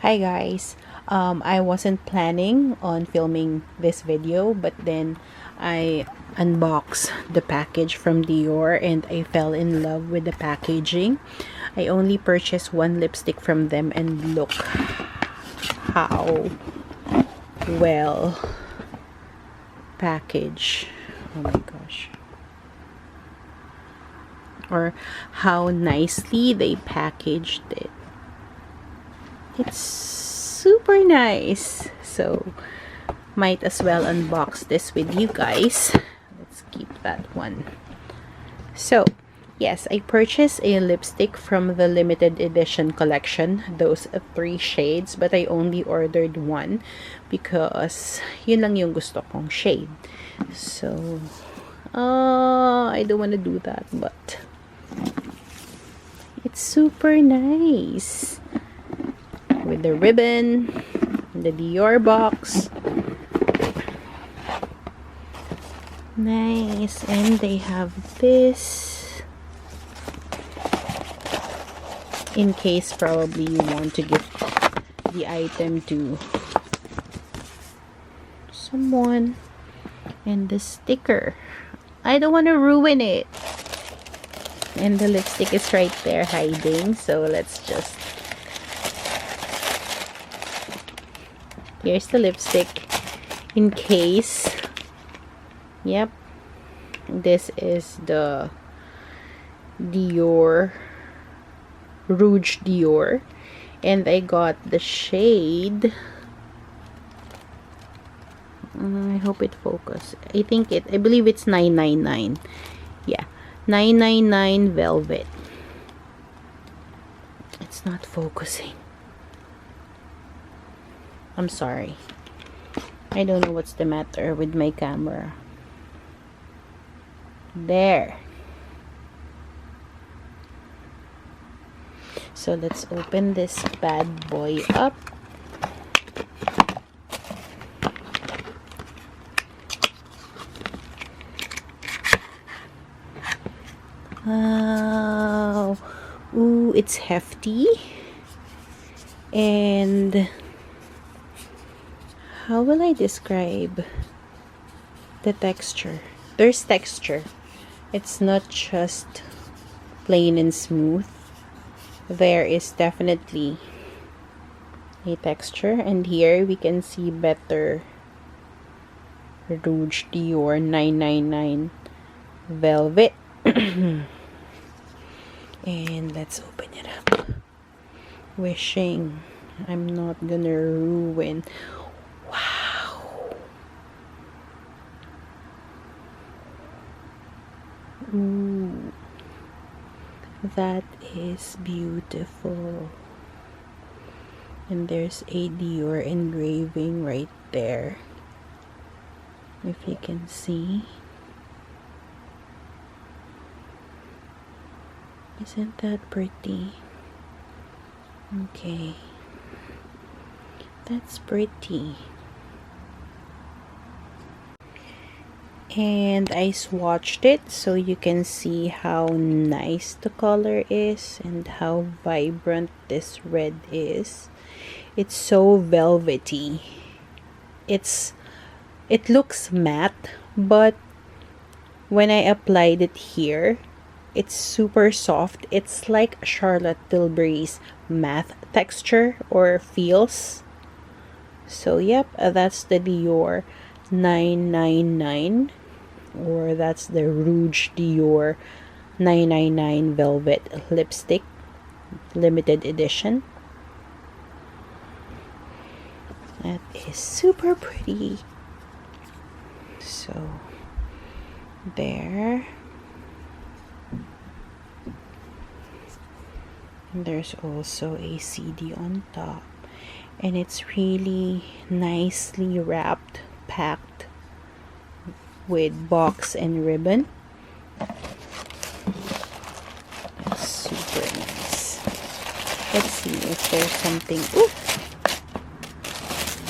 Hi guys, I wasn't planning on filming this video, but then I unboxed the package from DIOR and I fell in love with the packaging. I only purchased one lipstick from them and look how well packaged. Oh my gosh. Or how nicely they packaged it. It's super nice, so might as well unbox this with you guys. Let's keep that one. So yes, I purchased a lipstick from the limited edition collection, those 3 shades, but I only ordered one because yun lang yung gusto kong shade. So I don't want to do that, but it's super nice. With the ribbon, the DIOR box. Nice. And they have this in case probably you want to give the item to someone. And the sticker. I don't want to ruin it. And the lipstick is right there hiding, so let's just... Here's the lipstick in case. Yep, this is the DIOR ROUGE DIOR, and I got the shade. I hope it focuses. I believe it's 999. Yeah, 999 Velvet. It's not focusing. I'm sorry. I don't know what's the matter with my camera. There. So let's open this bad boy up. Wow. Ooh, it's hefty. And how will I describe the texture? There's texture. It's not just plain and smooth. There is definitely a texture, and here we can see better ROUGE DIOR 999 Velvet. And let's open it up. Wishing I'm not gonna ruin. Wow. Ooh, that is beautiful. And there's a DIOR engraving right there, if you can see. Isn't that pretty? Okay, that's pretty. And I swatched it so you can see how nice the color is and how vibrant this red is. It's so velvety. It looks matte, but when I applied it here, it's super soft. It's like Charlotte Tilbury's matte texture or feels. So yep, that's the DIOR 999, or that's the ROUGE DIOR 999 Velvet lipstick, limited edition. That is super pretty. So there. And there's also a CD on top, and it's really nicely wrapped, packed with box and ribbon. That's super nice. Let's see if there's something. Ooh,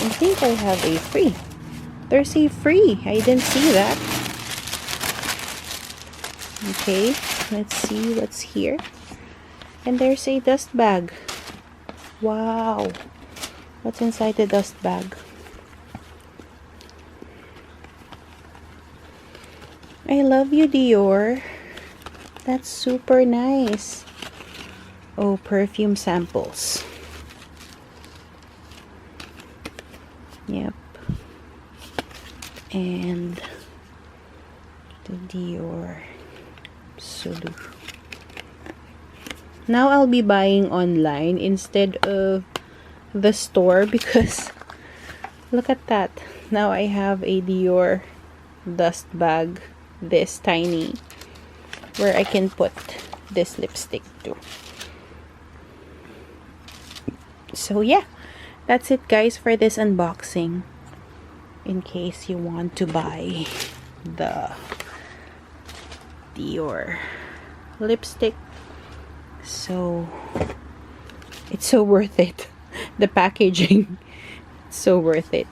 I think I have a free. There's a free. I didn't see that. Okay, let's see what's here. And there's a dust bag. Wow. What's inside the dust bag? I love you, Dior. That's super nice. Oh, perfume samples. Yep. And the Dior Sulu. Now I'll be buying online instead of the store because look at that. Now I have a Dior dust bag this tiny where I can put this lipstick too. So yeah, that's it guys for this unboxing. In case you want to buy the Dior lipstick, so it's so worth it. The packaging, so worth it.